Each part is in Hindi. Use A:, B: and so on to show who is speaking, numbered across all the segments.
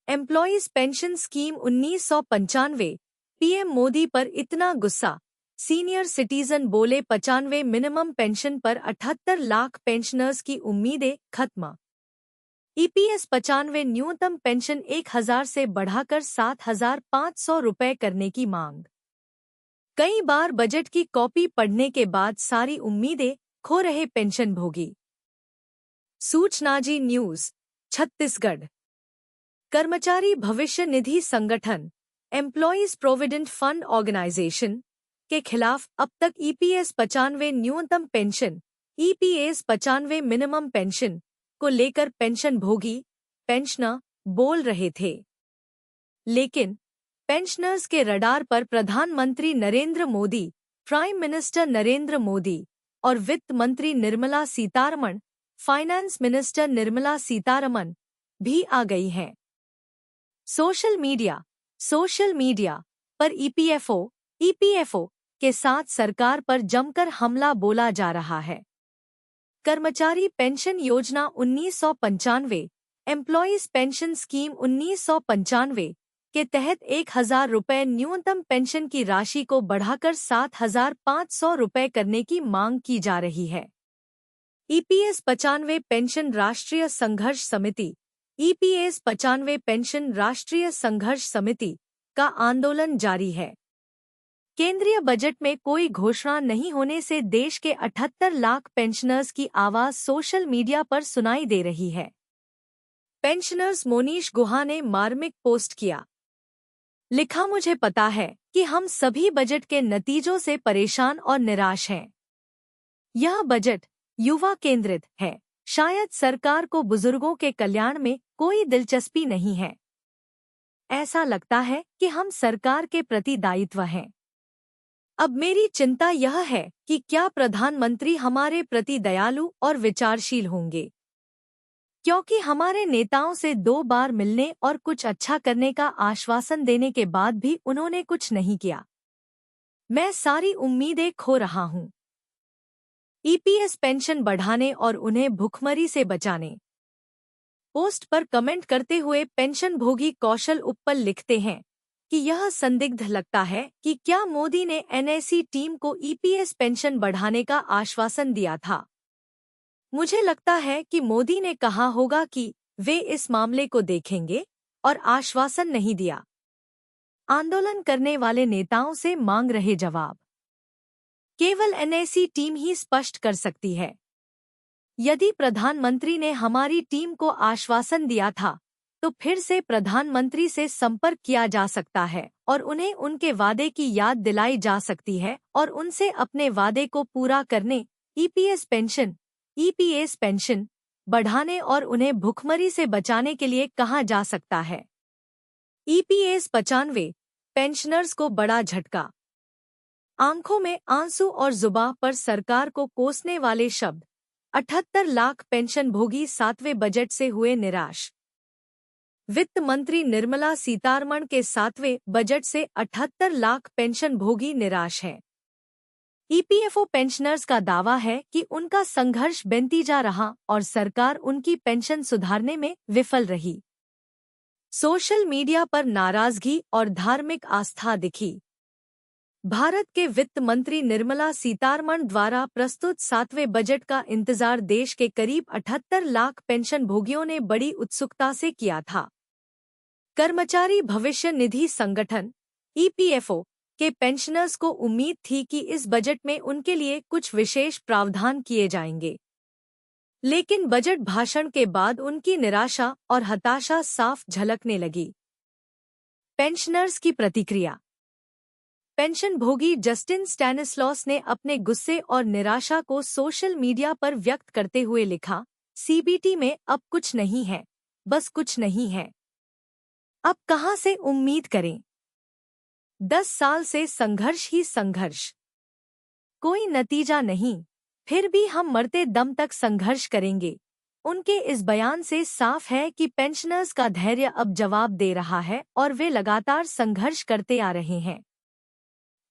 A: Employees pension scheme 1995, PM Modi पर इतना गुस्सा, सीनियर सिटीजन बोले 95 मिनिमम पेंशन पर 78 लाख पेंशनर्स की उम्मीदें खत्म। ईपीएस 95 न्यूनतम पेंशन 1000 से बढ़ाकर 7500 रुपए करने की मांग। कई बार बजट की कॉपी पढ़ने के बाद सारी उम्मीदें खो रहे पेंशनभोगी। सूचना जी न्यूज, छत्तीसगढ़। कर्मचारी भविष्य निधि संगठन एम्प्लॉयज प्रोविडेंट फंड ऑर्गेनाइजेशन के खिलाफ अब तक ईपीएस 95 न्यूनतम पेंशन, ईपीएस 95 मिनिमम पेंशन को लेकर पेंशनभोगी, पेंशनर बोल रहे थे। लेकिन पेंशनर्स के रडार पर प्रधानमंत्री नरेंद्र मोदी, प्राइम मिनिस्टर नरेंद्र मोदी और वित्त मंत्री निर्मला सीतारमण, फाइनेंस मिनिस्टर निर्मला सीतारमण भी आ गई हैं। सोशल मीडिया पर ईपीएफओ के साथ सरकार पर जमकर हमला बोला जा रहा है। कर्मचारी पेंशन योजना 1995, एम्प्लॉयज पेंशन स्कीम 1995 के तहत 1000 रुपये न्यूनतम पेंशन की राशि को बढ़ाकर 7500 रुपये करने की मांग की जा रही है। ईपीएस 95 पेंशन राष्ट्रीय संघर्ष समिति, ईपीएस 95 पेंशन राष्ट्रीय संघर्ष समिति का आंदोलन जारी है। केंद्रीय बजट में कोई घोषणा नहीं होने से देश के 78 लाख पेंशनर्स की आवाज सोशल मीडिया पर सुनाई दे रही है। पेंशनर्स मोनीश गुहा ने मार्मिक पोस्ट किया। लिखा, मुझे पता है कि हम सभी बजट के नतीजों से परेशान और निराश हैं। यह बजट युवा केंद्रित है। शायद सरकार को बुजुर्गों के कल्याण में कोई दिलचस्पी नहीं है। ऐसा लगता है कि हम सरकार के प्रति दायित्व हैं। अब मेरी चिंता यह है कि क्या प्रधानमंत्री हमारे प्रति दयालु और विचारशील होंगे, क्योंकि हमारे नेताओं से 2 बार मिलने और कुछ अच्छा करने का आश्वासन देने के बाद भी उन्होंने कुछ नहीं किया। मैं सारी उम्मीदें खो रहा हूं। ईपीएस पेंशन बढ़ाने और उन्हें भुखमरी से बचाने। पोस्ट पर कमेंट करते हुए पेंशनभोगी कौशल उप्पल लिखते हैं कि यह संदिग्ध लगता है कि क्या मोदी ने एनएसी टीम को ईपीएस पेंशन बढ़ाने का आश्वासन दिया था। मुझे लगता है कि मोदी ने कहा होगा कि वे इस मामले को देखेंगे और आश्वासन नहीं दिया। आंदोलन करने वाले नेताओं से मांग रहे जवाब केवल एनएसी टीम ही स्पष्ट कर सकती है। यदि प्रधानमंत्री ने हमारी टीम को आश्वासन दिया था तो फिर से प्रधानमंत्री से संपर्क किया जा सकता है और उन्हें उनके वादे की याद दिलाई जा सकती है और उनसे अपने वादे को पूरा करने, ईपीएस पेंशन बढ़ाने और उन्हें भुखमरी से बचाने के लिए कहा जा सकता है। ईपीएस 95 पेंशनर्स को बड़ा झटका। आंखों में आंसू और जुबान पर सरकार को कोसने वाले शब्द। 78 लाख पेंशनभोगी 7वें बजट से हुए निराश। वित्त मंत्री निर्मला सीतारमण के 7वें बजट से 78 लाख पेंशनभोगी निराश हैं। ईपीएफओ पेंशनर्स का दावा है कि उनका संघर्ष बेनतीजा रहा और सरकार उनकी पेंशन सुधारने में विफल रही। सोशल मीडिया पर नाराजगी और धार्मिक आस्था दिखी। भारत के वित्त मंत्री निर्मला सीतारमण द्वारा प्रस्तुत 7वें बजट का इंतजार देश के करीब 78 लाख पेंशनभोगियों ने बड़ी उत्सुकता से किया था। कर्मचारी भविष्य निधि संगठन ईपीएफओ के पेंशनर्स को उम्मीद थी कि इस बजट में उनके लिए कुछ विशेष प्रावधान किए जाएंगे, लेकिन बजट भाषण के बाद उनकी निराशा और हताशा साफ झलकने लगी। पेंशनर्स की प्रतिक्रिया। पेंशनभोगी जस्टिन स्टैनिस्लॉस ने अपने गुस्से और निराशा को सोशल मीडिया पर व्यक्त करते हुए लिखा, सीबीटी में अब कुछ नहीं है, बस कुछ नहीं है। अब कहां से उम्मीद करें? 10 साल से संघर्ष ही संघर्ष, कोई नतीजा नहीं, फिर भी हम मरते दम तक संघर्ष करेंगे। उनके इस बयान से साफ है कि पेंशनर्स का धैर्य अब जवाब दे रहा है और वे लगातार संघर्ष करते आ रहे हैं।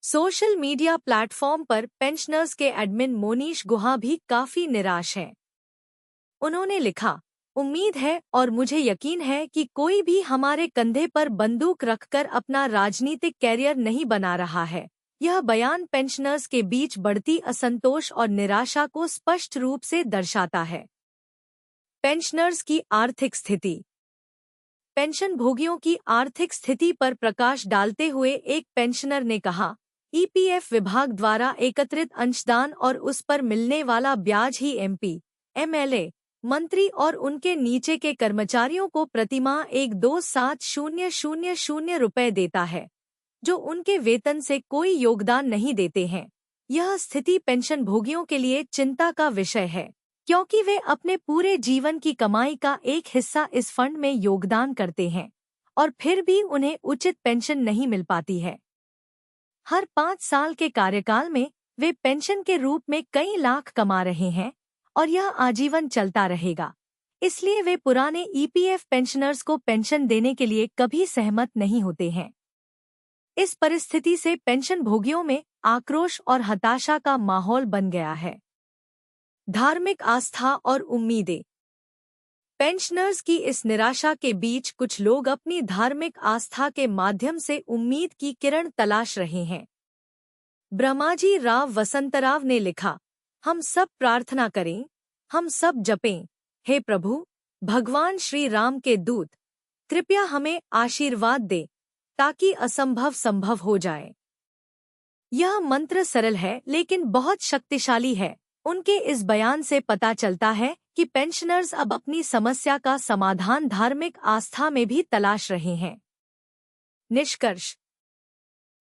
A: सोशल मीडिया प्लेटफॉर्म पर पेंशनर्स के एडमिन मोनीश गुहा भी काफी निराश हैं। उन्होंने लिखा, उम्मीद है और मुझे यकीन है कि कोई भी हमारे कंधे पर बंदूक रखकर अपना राजनीतिक कैरियर नहीं बना रहा है। यह बयान पेंशनर्स के बीच बढ़ती असंतोष और निराशा को स्पष्ट रूप से दर्शाता है। पेंशनर्स की आर्थिक स्थिति। पेंशन भोगियों की आर्थिक स्थिति पर प्रकाश डालते हुए एक पेंशनर ने कहा, ईपीएफ विभाग द्वारा एकत्रित अंशदान और उस पर मिलने वाला ब्याज ही एमपी, एमएलए, मंत्री और उनके नीचे के कर्मचारियों को प्रतिमाह 1,27,000 रुपए देता है, जो उनके वेतन से कोई योगदान नहीं देते हैं। यह स्थिति पेंशन भोगियों के लिए चिंता का विषय है, क्योंकि वे अपने पूरे जीवन की कमाई का एक हिस्सा इस फंड में योगदान करते हैं और फिर भी उन्हें उचित पेंशन नहीं मिल पाती है। हर 5 साल के कार्यकाल में वे पेंशन के रूप में कई लाख कमा रहे हैं और यह आजीवन चलता रहेगा। इसलिए वे पुराने ईपीएफ पेंशनर्स को पेंशन देने के लिए कभी सहमत नहीं होते हैं। इस परिस्थिति से पेंशन भोगियों में आक्रोश और हताशा का माहौल बन गया है। धार्मिक आस्था और उम्मीदें। पेंशनर्स की इस निराशा के बीच कुछ लोग अपनी धार्मिक आस्था के माध्यम से उम्मीद की किरण तलाश रहे हैं। ब्रह्माजी राव वसंतराव ने लिखा, हम सब प्रार्थना करें, हम सब जपें, हे प्रभु, भगवान श्री राम के दूत, कृपया हमें आशीर्वाद दे ताकि असंभव संभव हो जाए। यह मंत्र सरल है लेकिन बहुत शक्तिशाली है। उनके इस बयान से पता चलता है कि पेंशनर्स अब अपनी समस्या का समाधान धार्मिक आस्था में भी तलाश रहे हैं। निष्कर्ष।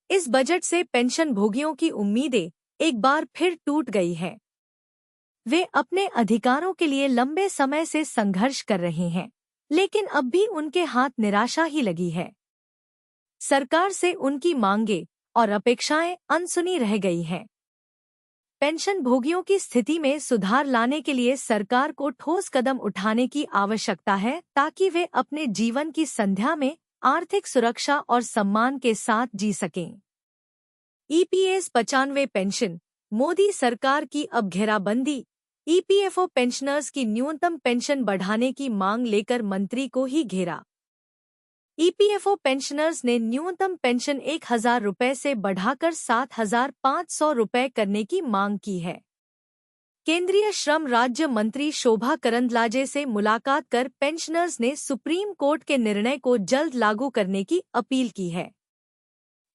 A: इस बजट से पेंशन भोगियों की उम्मीदें एक बार फिर टूट गई है। वे अपने अधिकारों के लिए लंबे समय से संघर्ष कर रहे हैं, लेकिन अब भी उनके हाथ निराशा ही लगी है। सरकार से उनकी मांगें और अपेक्षाएं अनसुनी रह गई हैं। पेंशन भोगियों की स्थिति में सुधार लाने के लिए सरकार को ठोस कदम उठाने की आवश्यकता है ताकि वे अपने जीवन की संध्या में आर्थिक सुरक्षा और सम्मान के साथ जी सकें। EPS 95 pension. मोदी सरकार की अब घेराबंदी। ईपीएफओ पेंशनर्स की न्यूनतम पेंशन बढ़ाने की मांग लेकर मंत्री को ही घेरा। ईपीएफओ पेंशनर्स ने न्यूनतम पेंशन 1,000 रुपए से बढ़ाकर 7,500 रुपए करने की मांग की है। केंद्रीय श्रम राज्य मंत्री शोभा करंदलाजे से मुलाकात कर पेंशनर्स ने सुप्रीम कोर्ट के निर्णय को जल्द लागू करने की अपील की है।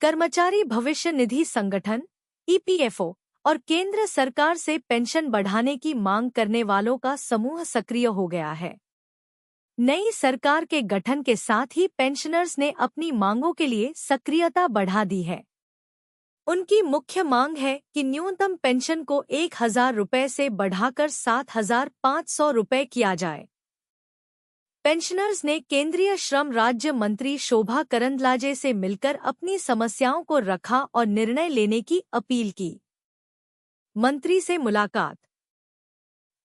A: कर्मचारी भविष्य निधि संगठन, ईपीएफओ और केंद्र सरकार से पेंशन बढ़ाने की मांग करने वालों का समूह सक्रिय हो गया है। नई सरकार के गठन के साथ ही पेंशनर्स ने अपनी मांगों के लिए सक्रियता बढ़ा दी है। उनकी मुख्य मांग है कि न्यूनतम पेंशन को 1,000 रुपए से बढ़ाकर 7,500 रुपए किया जाए। पेंशनर्स ने केंद्रीय श्रम राज्य मंत्री शोभा करंदलाजे से मिलकर अपनी समस्याओं को रखा और निर्णय लेने की अपील की। मंत्री से मुलाकात।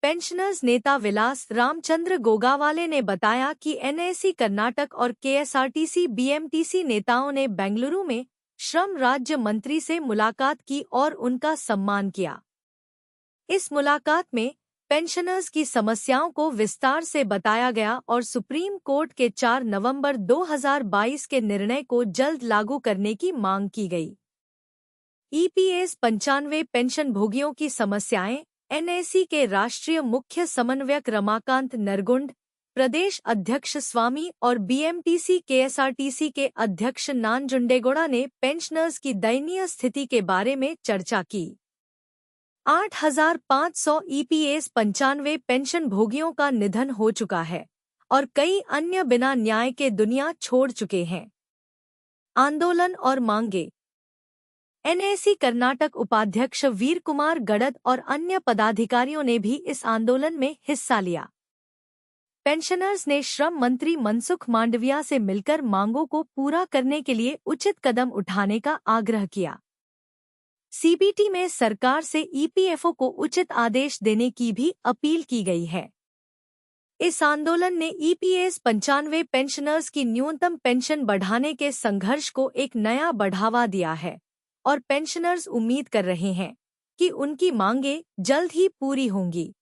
A: पेंशनर्स नेता विलास रामचंद्र गोगावाले ने बताया कि एनएसी कर्नाटक और केएसआरटीसी बीएमटीसी नेताओं ने बेंगलुरु में श्रम राज्य मंत्री से मुलाकात की और उनका सम्मान किया। इस मुलाकात में पेंशनर्स की समस्याओं को विस्तार से बताया गया और सुप्रीम कोर्ट के 4 नवंबर 2022 के निर्णय को जल्द लागू करने की मांग की गई। ईपीएस 95 पेंशन भोगियों की समस्याएं। एनएसी के राष्ट्रीय मुख्य समन्वयक रमाकांत नरगुंड, प्रदेश अध्यक्ष स्वामी और बीएमटीसी केएसआरटीसी के अध्यक्ष नानजुंडेगौड़ा ने पेंशनर्स की दयनीय स्थिति के बारे में चर्चा की। 8,500 ईपीएस 95 पेंशन भोगियों का निधन हो चुका है और कई अन्य बिना न्याय के दुनिया छोड़ चुके हैं। आंदोलन और मांगे। एनएसी कर्नाटक उपाध्यक्ष वीर कुमार गड़द और अन्य पदाधिकारियों ने भी इस आंदोलन में हिस्सा लिया। पेंशनर्स ने श्रम मंत्री मनसुख मांडविया से मिलकर मांगों को पूरा करने के लिए उचित कदम उठाने का आग्रह किया। सीबीटी में सरकार से ईपीएफओ को उचित आदेश देने की भी अपील की गई है। इस आंदोलन ने ईपीएस 95 पेंशनर्स की न्यूनतम पेंशन बढ़ाने के संघर्ष को एक नया बढ़ावा दिया है और पेंशनर्स उम्मीद कर रहे हैं कि उनकी मांगें जल्द ही पूरी होंगी।